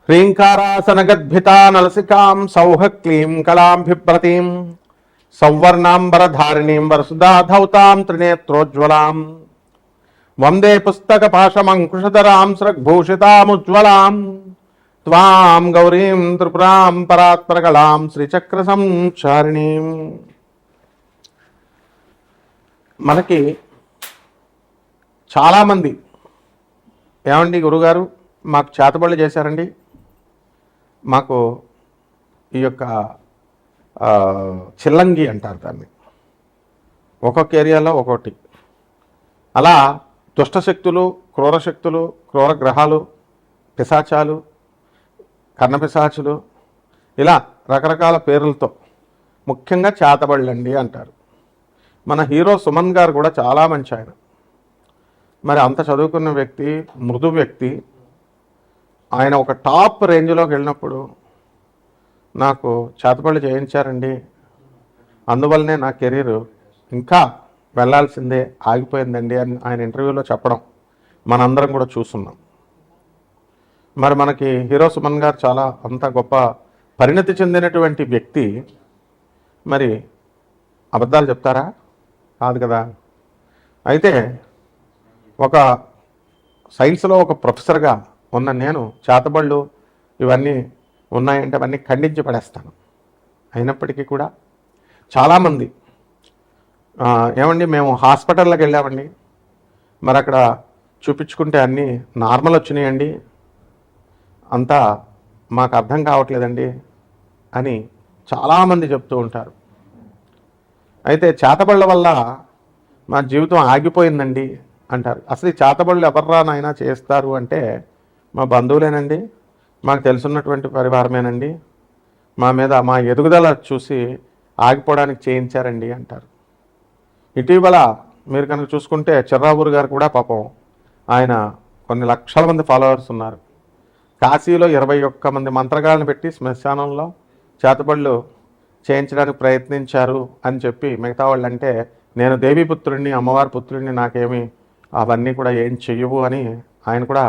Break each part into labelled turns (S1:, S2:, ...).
S1: హ్రీంకారాసనగద్భితా నలసికాం సౌహ క్లీం కళాం బిభ్రతీం సౌవర్ణాంబరధారిణీం వరసుధాధౌతాం త్రినేత్రోజ్వలాం వందే పుస్తకపాశమంకుశధరాం స్రగ్భూషితాముజ్వలాం త్వాం గౌరీం త్రిపురాం పరాత్పరకళాం శ్రీచక్ర సంచారిణీం. మనకి చాలామంది ఏమండి గురుగారు మాకు చేతబడులు చేశారండి, మాకు ఈ యొక్క చిల్లంగి అంటారు దాన్ని, ఒక్కొక్క ఏరియాలో ఒక్కొక్కటి. అలా దుష్టశక్తులు, క్రూరశక్తులు, క్రూర గ్రహాలు, పిశాచాలు, కర్ణపిశాచులు, ఇలా రకరకాల పేర్లతో ముఖ్యంగా చేతబడులండి అంటారు. మన హీరో సుమన్ గారు కూడా చాలా మంచి ఆయన. మరి అంత చదువుకున్న వ్యక్తి, మృదు వ్యక్తి, ఆయన ఒక టాప్ రేంజ్లోకి వెళ్ళినప్పుడు నాకు చేతబడులు చేయించారండి, అందువల్లనే నా కెరీర్ ఇంకా వెళ్ళాల్సిందే ఆగిపోయిందండి అని ఆయన ఇంటర్వ్యూలో చెప్పడం మనందరం కూడా చూస్తున్నాం. మరి మనకి హీరో సుమన్ గారు చాలా అంత గొప్ప పరిణతి చెందినటువంటి వ్యక్తి మరి అబద్ధాలు చెప్తారా? కాదు కదా. అయితే ఒక సైన్స్లో ఒక ప్రొఫెసర్గా ఉన్న నేను చేతబళ్ళు ఇవన్నీ ఉన్నాయంటే అవన్నీ ఖండించి పడేస్తాను. అయినప్పటికీ కూడా చాలామంది ఏమండి మేము హాస్పిటల్లోకి వెళ్ళామండి, మరి అక్కడ చూపించుకుంటే అన్నీ నార్మల్ వచ్చినాయండి, అంతా మాకు అర్థం కావట్లేదండి అని చాలామంది చెప్తూ ఉంటారు. అయితే చేతబళ్ళ వల్ల మా జీవితం ఆగిపోయిందండి అంటారు. అసలు ఈ చేతబళ్ళు ఎవర్రా నాయనా చేస్తారు అంటే మా బంధువులేనండి, మాకు తెలుసున్నటువంటి పరివారమేనండి, మా మీద మా ఎదుగుదల చూసి ఆగిపోవడానికి చేయించారండి అంటారు. ఇటీవల మీరు కనుక చూసుకుంటే చిర్రావూరు గారు కూడా పాపం ఆయన కొన్ని లక్షల మంది ఫాలోవర్స్ ఉన్నారు. కాశీలో 21 మంది మంత్రగాళ్ళని పెట్టి శ్మశానంలో చేతబళ్ళు చేయించడానికి ప్రయత్నించారు అని చెప్పి మిగతా వాళ్ళు అంటే నేను దేవీపుత్రుడిని, అమ్మవారి పుత్రుడిని, నాకేమి అవన్నీ కూడా ఏం చెయ్యవు అని ఆయన కూడా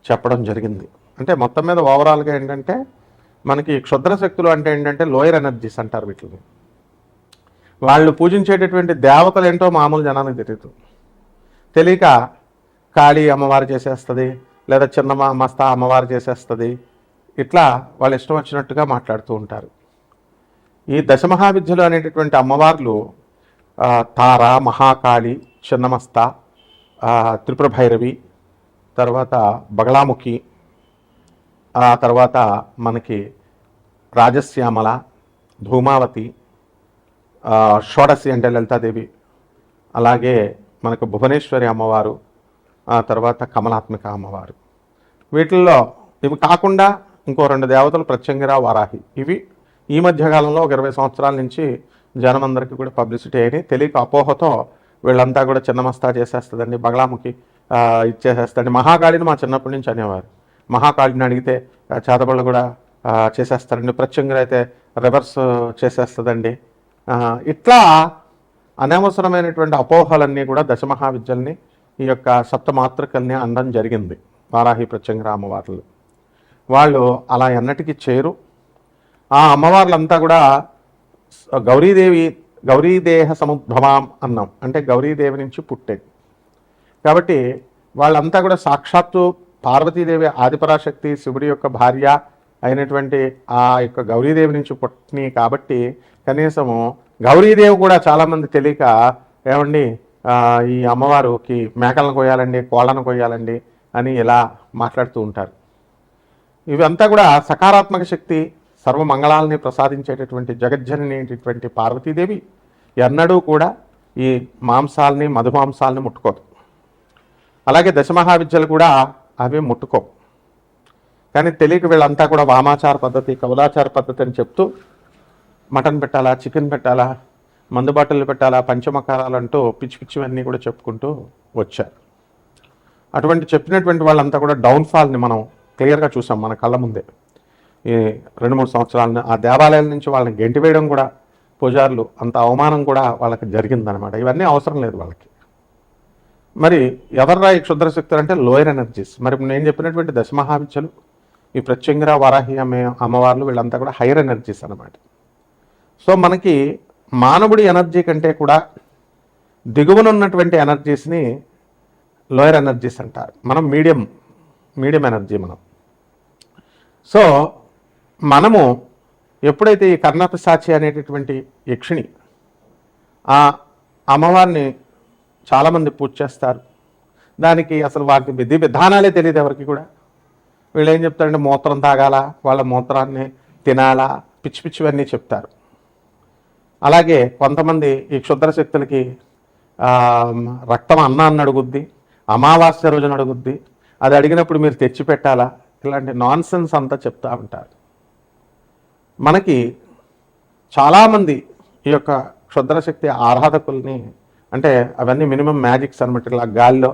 S1: చెప్పడం జరిగింది. అంటే మొత్తం మీద ఓవరాల్గా ఏంటంటే మనకి క్షుద్ర శక్తులు అంటే ఏంటంటే లోయర్ ఎనర్జీస్ అంటారు వీటిని. వాళ్ళు పూజించేటటువంటి దేవతలు ఏంటో మామూలు జనానికి తెలియదు. తెలియక కాళీ అమ్మవారు చేసేస్తుంది, లేదా చిన్న మస్తా అమ్మవారు చేసేస్తుంది, ఇట్లా వాళ్ళు ఇష్టం వచ్చినట్టుగా మాట్లాడుతూ ఉంటారు. ఈ దశమహావిద్యలు అనేటటువంటి అమ్మవార్లు తార, మహాకాళి, చిన్నమస్త, త్రిపుర భైరవి, తర్వాత బగళాముఖి, ఆ తర్వాత మనకి రాజశ్యామల, ధూమావతి, షోడశి అంటే లలితాదేవి, అలాగే మనకు భువనేశ్వరి అమ్మవారు, ఆ తర్వాత కమలాత్మిక అమ్మవారు. వీటిల్లో ఇవి కాకుండా ఇంకో 2 దేవతలు ప్రత్యంగిర, వారాహి. ఇవి ఈ మధ్యకాలంలో ఒక 20 సంవత్సరాల నుంచి జనమందరికీ కూడా పబ్లిసిటీ అయినాయి. తెలియక అపోహతో వీళ్ళంతా కూడా చిన్నమస్తా చేసేస్తుందండి, బగళాముఖి ఇచ్చేసేస్తుంది. మహాకాళిని మా చిన్నప్పటి నుంచి అనేవారు. మహాకాళిని అడిగితే చేతబళ్ళు కూడా చేసేస్తారండి, ప్రత్యంగిర అయితే రివర్స్ చేసేస్తుందండి. ఇట్లా అనవసరమైనటువంటి అపోహలన్నీ కూడా దశమహావిద్యల్ని, ఈ యొక్క సప్తమాతృకల్ని అనడం జరిగింది. వారాహి, ప్రత్యంగిర అమ్మవార్లు వాళ్ళు అలా ఎన్నటికీ చేరు. ఆ అమ్మవార్లంతా కూడా గౌరీదేహ సముద్భవాం అన్నాం, అంటే గౌరీదేవి నుంచి పుట్టేది. కాబట్టి వాళ్ళంతా కూడా సాక్షాత్తు పార్వతీదేవి ఆదిపరాశక్తి శివుడి యొక్క భార్య అయినటువంటి ఆ యొక్క గౌరీదేవి నుంచి పుట్టినాయి. కాబట్టి కనీసము గౌరీదేవి కూడా చాలామంది తెలియక ఏమండి ఈ అమ్మవారికి మేకలను కొయ్యాలండి, కోళ్ళను కొయ్యాలండి అని ఇలా మాట్లాడుతూ ఉంటారు. ఇవంతా కూడా సకారాత్మక శక్తి, సర్వమంగళాలని ప్రసాదించేటటువంటి జగజ్జనని అనేటటువంటి పార్వతీదేవి ఎన్నడూ కూడా ఈ మాంసాలని, మధుమాంసాలని ముట్టుకోదు. అలాగే దశమహావిద్యలు కూడా అవి ముట్టుకోవు. కానీ తెలియక వీళ్ళంతా కూడా వామాచార పద్ధతి, కౌలాచార పద్ధతి అని చెప్తూ మటన్ పెట్టాలా, చికెన్ పెట్టాలా, మందు బాటలు పెట్టాలా, పంచమకారాలు అంటూ పిచ్చి పిచ్చివన్నీ కూడా చెప్పుకుంటూ వచ్చారు. అటువంటి చెప్పినటువంటి వాళ్ళంతా కూడా డౌన్ఫాల్ని మనం క్లియర్గా చూసాం మన కళ్ళ ముందే. ఈ 2-3 సంవత్సరాలను ఆ దేవాలయాల నుంచి వాళ్ళని గెంటివేయడం కూడా, పూజారులు అంత అవమానం కూడా వాళ్ళకి జరిగిందనమాట. ఇవన్నీ అవసరం లేదు వాళ్ళకి. మరి ఎవర్రా ఈ క్షుద్రశక్తులు అంటే లోయర్ ఎనర్జీస్. మరి నేను చెప్పినటువంటి దశమహావిద్యలు ఈ ప్రత్యంగిర వరాహి అమ్మవార్లు వీళ్ళంతా కూడా హైయర్ ఎనర్జీస్ అన్నమాట. సో మనకి మానవుడి ఎనర్జీ కంటే కూడా దిగువన ఉన్నటువంటి ఎనర్జీస్ని లోయర్ ఎనర్జీస్ అంటారు. మనం మీడియం ఎనర్జీ మనం. సో మనము ఎప్పుడైతే ఈ కర్ణపిశాచి అనేటటువంటి యక్షిణి ఆ అమ్మవారిని చాలామంది పూజ చేస్తారు, దానికి అసలు వాటి విధి విధానాలే తెలియదు ఎవరికి కూడా. వీళ్ళు ఏం చెప్తారంటే మూత్రం తాగాల, వాళ్ళ మూత్రాన్ని తినాలా, పిచ్చి పిచ్చివన్నీ చెప్తారు. అలాగే కొంతమంది ఈ క్షుద్ర శక్తులకి రక్తం అన్నాన్ని అడుగుద్ది, అమావాస్య రోజున అడుగుద్ది, అది అడిగినప్పుడు మీరు తెచ్చి పెట్టాలా, ఇలాంటి నాన్సెన్స్ అంతా చెప్తూ ఉంటారు. మనకి చాలామంది ఈ యొక్క క్షుద్రశక్తి ఆరాధకుల్ని, అంటే అవన్నీ మినిమం మ్యాజిక్స్ అనమాట. ఇలా గాలిలో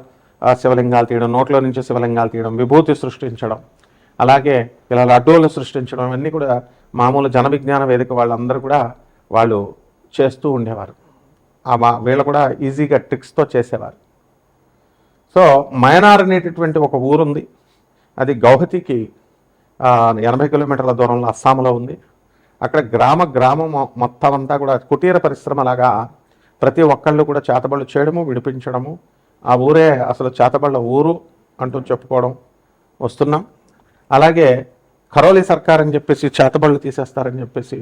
S1: శివలింగాలు తీయడం, నోట్లో నుంచి శివలింగాలు తీయడం, విభూతి సృష్టించడం, అలాగే ఇలా లడ్డూలు సృష్టించడం, ఇవన్నీ కూడా మామూలు జన విజ్ఞాన వేదిక వాళ్ళందరూ కూడా వాళ్ళు చేస్తూ ఉండేవారు. వీళ్ళు కూడా ఈజీగా ట్రిక్స్తో చేసేవారు. సో మయనార్ అనేటటువంటి ఒక ఊరుంది, అది గౌహతికి 80 కిలోమీటర్ల దూరంలో అస్సాంలో ఉంది. అక్కడ గ్రామం మొత్తం అంతా కూడా కుటీర పరిశ్రమలాగా ప్రతి ఒక్కళ్ళు కూడా చేతబళ్ళు చేయడము, విడిపించడము, ఆ ఊరే అసలు చేతబళ్ళ ఊరు అంటూ చెప్పుకోవడం వస్తున్నాం. అలాగే కరోలి సర్కార్ అని చెప్పేసి చేతబళ్ళు తీసేస్తారని చెప్పేసి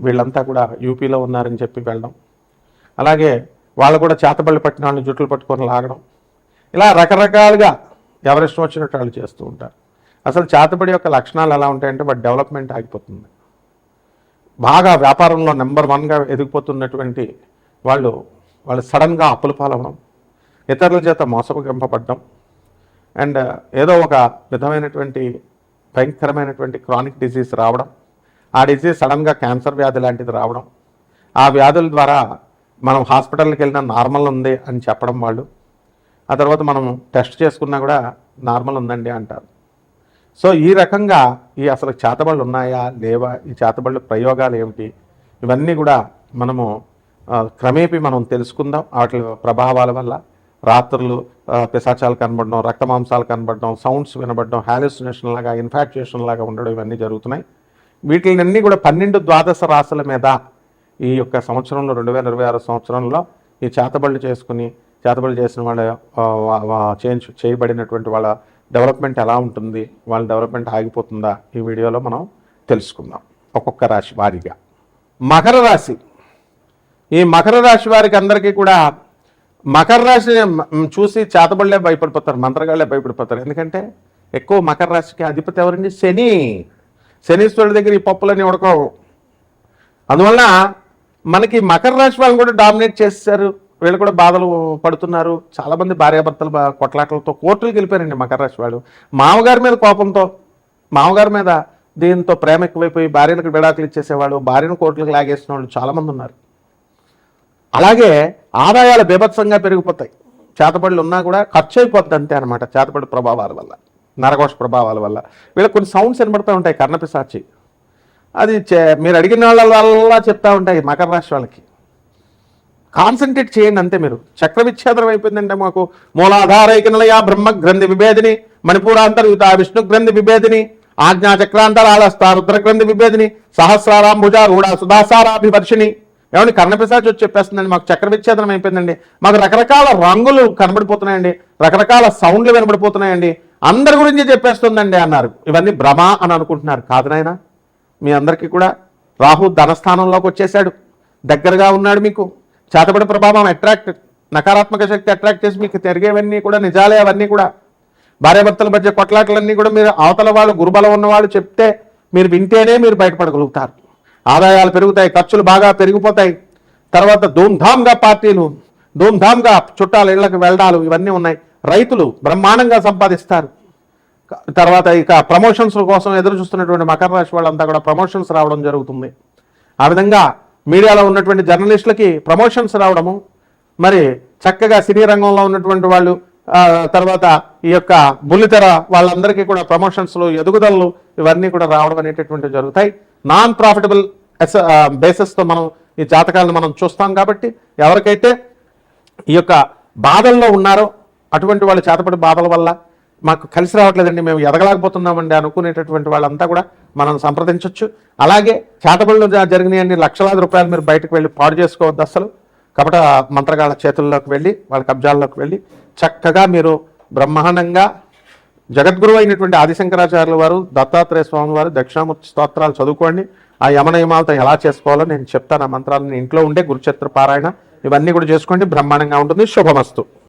S1: వీళ్ళంతా కూడా యూపీలో ఉన్నారని చెప్పి వెళ్ళడం, అలాగే వాళ్ళు కూడా చేతబళ్ళు పట్టిన వాళ్ళని జుట్లు పట్టుకొని లాగడం, ఇలా రకరకాలుగా ఎవరిష్టం వచ్చినట్టు వాళ్ళు చేస్తూ ఉంటారు. అసలు చేతబడి యొక్క లక్షణాలు ఎలా ఉంటాయంటే వాటి డెవలప్మెంట్ ఆగిపోతుంది. బాగా వ్యాపారంలో నెంబర్ 1గా ఎదిగిపోతున్నటువంటి వాళ్ళు సడన్గా అప్పుల పాలవడం, ఇతరుల చేత మోసగింపబడడం, అండ్ ఏదో ఒక విధమైనటువంటి భయంకరమైనటువంటి క్రానిక్ డిజీజ్ రావడం, ఆ డిజీజ్ సడన్గా క్యాన్సర్ వ్యాధి లాంటిది రావడం, ఆ వ్యాధుల ద్వారా మనం హాస్పిటల్కి వెళ్ళినా నార్మల్ ఉంది అని చెప్పడం వాళ్ళు, ఆ తర్వాత మనం టెస్ట్ చేసుకున్నా కూడా నార్మల్ ఉందండి అంటారు. సో ఈ రకంగా ఈ అసలు చేతబళ్ళు ఉన్నాయా లేవా, ఈ చేతబళ్ళు ప్రయోగాలు ఏమిటి, ఇవన్నీ కూడా మనము క్రమేపీ మనం తెలుసుకుందాం. వాటి ప్రభావాల వల్ల రాత్రులు పిశాచాలు కనబడడం, రక్తమాంసాలు కనబడడం, సౌండ్స్ వినబడడం, హాలుసినేషన్ లాగా, ఇన్ఫాక్చుయేషన్ లాగా ఉండడం, ఇవన్నీ జరుగుతున్నాయి. వీటిని కూడా 12 ద్వాదశ రాశుల మీద ఈ యొక్క సంవత్సరంలో 2026 సంవత్సరంలో ఈ చేతబళ్ళు చేసిన వాళ్ళ చేయబడినటువంటి వాళ్ళ డెవలప్మెంట్ ఎలా ఉంటుంది, వాళ్ళ డెవలప్మెంట్ ఆగిపోతుందా, ఈ వీడియోలో మనం తెలుసుకుందాం ఒక్కొక్క రాశి వారిగా. మకర రాశి. ఈ మకర రాశి వారికి అందరికీ కూడా మకర రాశిని చూసి చేతబళ్ళే భయపడిపోతారు, మంత్రగాళ్ళే భయపడిపోతారు. ఎందుకంటే ఎక్కువ మకర రాశికి అధిపతి ఎవరండి? శనీశ్వరుడి దగ్గర ఈ పప్పులన్నీ ఉడకవు. అందువలన మనకి మకర రాశి వాళ్ళని కూడా డామినేట్ చేశారు, వీళ్ళు కూడా బాధలు పడుతున్నారు. చాలామంది భార్యాభర్తలు కొట్లాటలతో కోర్టులకు వెళ్ళిపోయారండి మకర రాశి వాళ్ళు. మామగారి మీద కోపంతో, మామగారి మీద దీంతో ప్రేమ ఎక్కువైపోయి భార్యలకు విడాకులు ఇచ్చేసేవాళ్ళు, భార్యను కోర్టులకు లాగేసిన వాళ్ళు చాలామంది ఉన్నారు. అలాగే ఆదాయాలు బీభత్సంగా పెరిగిపోతాయి. చేతబడులు ఉన్నా కూడా ఖర్చు అయిపోద్ది అంతే అనమాట. చేతబడి ప్రభావాల వల్ల, నరఘోష ప్రభావాల వల్ల వీళ్ళకి కొన్ని సౌండ్స్ వినబడుతూ ఉంటాయి. కర్ణపిశాచి అది మీరు అడిగిన వాళ్ళ వల్ల చెప్తా ఉంటాయి. మకర రాశి వాళ్ళకి కాన్సన్ట్రేట్ చేయండి అంతే. మీరు చక్ర విచ్ఛేదనం అయిపోయిందంటే మాకు మూలాధారైకనలయ బ్రహ్మ గ్రంథి విభేదిని, మణిపూరాంతర్యుత విష్ణు గ్రంథి విభేదిని, ఆజ్ఞా చక్రాంతరాళస్థ రుద్ర గ్రంథి విభేదిని, సహస్రారాంభుజ రూఢ సుధాసారాభివర్షిణి. ఏమండి కర్ణపిశాచి వచ్చి చెప్పేస్తుందండి మాకు చక్ర విచ్ఛేదనం అయిపోయిందండి, మాకు రకరకాల రంగులు కనబడిపోతున్నాయండి, రకరకాల సౌండ్లు వినబడిపోతున్నాయండి, అందరి గురించి చెప్పేస్తుందండి అన్నారు. ఇవన్నీ భ్రమ అని అనుకుంటున్నారు. కాదు నాయన, మీ అందరికీ కూడా రాహు ధనస్థానంలోకి వచ్చేసాడు, దగ్గరగా ఉన్నాడు. మీకు చేతబడి ప్రభావం నకారాత్మక శక్తి అట్రాక్ట్ చేసి మీకు తిరిగేవన్నీ కూడా నిజాలే. అవన్నీ కూడా భార్యాభర్తల మధ్య కొట్లాటలన్నీ కూడా మీరు అవతల వాళ్ళు గురుబలం ఉన్నవాళ్ళు చెప్తే మీరు వింటేనే మీరు బయటపడగలుగుతారు. ఆదాయాలు పెరుగుతాయి, ఖర్చులు బాగా పెరిగిపోతాయి. తర్వాత ధూమ్ధామ్గా పార్టీలు, ధూమ్ధామ్గా చుట్టాల ఇళ్లకు వెళ్ళడాలు, ఇవన్నీ ఉన్నాయి. రైతులు బ్రహ్మాండంగా సంపాదిస్తారు. తర్వాత ఇక ప్రమోషన్స్ కోసం ఎదురు చూస్తున్నటువంటి మకర రాశి వాళ్ళంతా కూడా ప్రమోషన్స్ రావడం జరుగుతుంది. ఆ విధంగా మీడియాలో ఉన్నటువంటి జర్నలిస్టులకి ప్రమోషన్స్ రావడము, మరి చక్కగా సినీ రంగంలో ఉన్నటువంటి వాళ్ళు, తర్వాత ఈ యొక్క బుల్లితెర వాళ్ళందరికీ కూడా ప్రమోషన్స్లు, ఎదుగుదలలు, ఇవన్నీ కూడా రావడం అనేటటువంటివి జరుగుతాయి. నాన్ ప్రాఫిటబుల్ బేసిస్తో మనం ఈ జాతకాలను మనం చూస్తాం. కాబట్టి ఎవరికైతే ఈ యొక్క బాధల్లో ఉన్నారో అటువంటి వాళ్ళు చేతపడి బాధల వల్ల మాకు కలిసి రావట్లేదండి, మేము ఎదగలేకపోతున్నామండి అనుకునేటటువంటి వాళ్ళంతా కూడా మనం సంప్రదించవచ్చు. అలాగే చేతబడులు జరిగినాయన్ని లక్షలాది రూపాయలు మీరు బయటకు వెళ్ళి పాడు చేసుకోవద్దు అసలు. కపట మంత్రగాళ్ళ చేతుల్లోకి వెళ్ళి వాళ్ళ కబ్జాల్లోకి వెళ్ళి చక్కగా మీరు బ్రహ్మాండంగా జగద్గురు అయినటువంటి ఆదిశంకరాచార్యుల వారు, దత్తాత్రేయ స్వామి వారు దక్షిణామూర్తి స్తోత్రాలు చదువుకోండి. ఆ యమనియమాలతో ఎలా చేసుకోవాలో నేను చెప్తాను. ఆ మంత్రాలను ఇంట్లో ఉండే గురుచరిత్ర పారాయణ ఇవన్నీ కూడా చేసుకోండి, బ్రహ్మాండంగా ఉంటుంది. శుభమస్తు.